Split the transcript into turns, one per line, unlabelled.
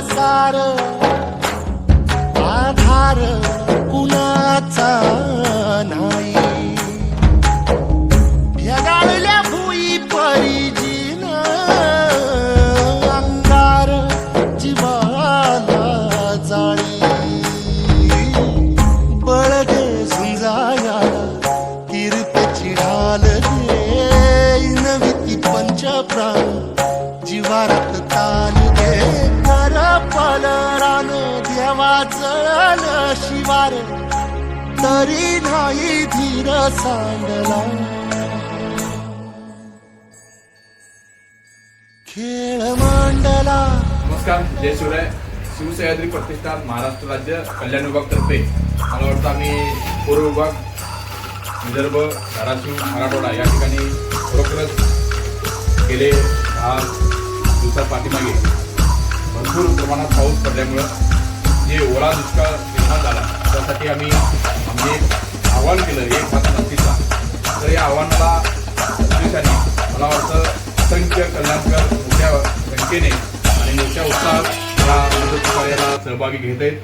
सार आधार कुणाचा नाही भेगाळल्या भुई परिजीन अंगार जीवाला जाळी बळगे झुंजाया कीर्तची ढाल दे नविती पंचप्राण जीवारत ताल दे कर पलरान देवा जळल शिवार तरी नाही धीर सांडला खेळ मांडला.
नमस्कार, जय शिवराय. शिवसह्याद्री प्रतिष्ठान महाराष्ट्र राज्य कल्याण विभाग तर्फे मला वाटतं आम्ही पूर्व विभाग विदर्भ धाराशिव मराठवाडा या ठिकाणी खरोखरच गेले 10 दिवसात पाठीमागे भरपूर प्रमाणात पाऊस पडल्यामुळं जे ओला दुष्काळ निर्माण झाला त्यासाठी आम्ही एक आव्हान केलं, एक हात नक्कीचा. तर या आव्हानाला उद्देशाने मला वाटतं असंख्य कल्याणकर मोठ्या संख्येने आणि मोठ्या उत्साहात या मदत कार्याला सहभागी घेत आहेत.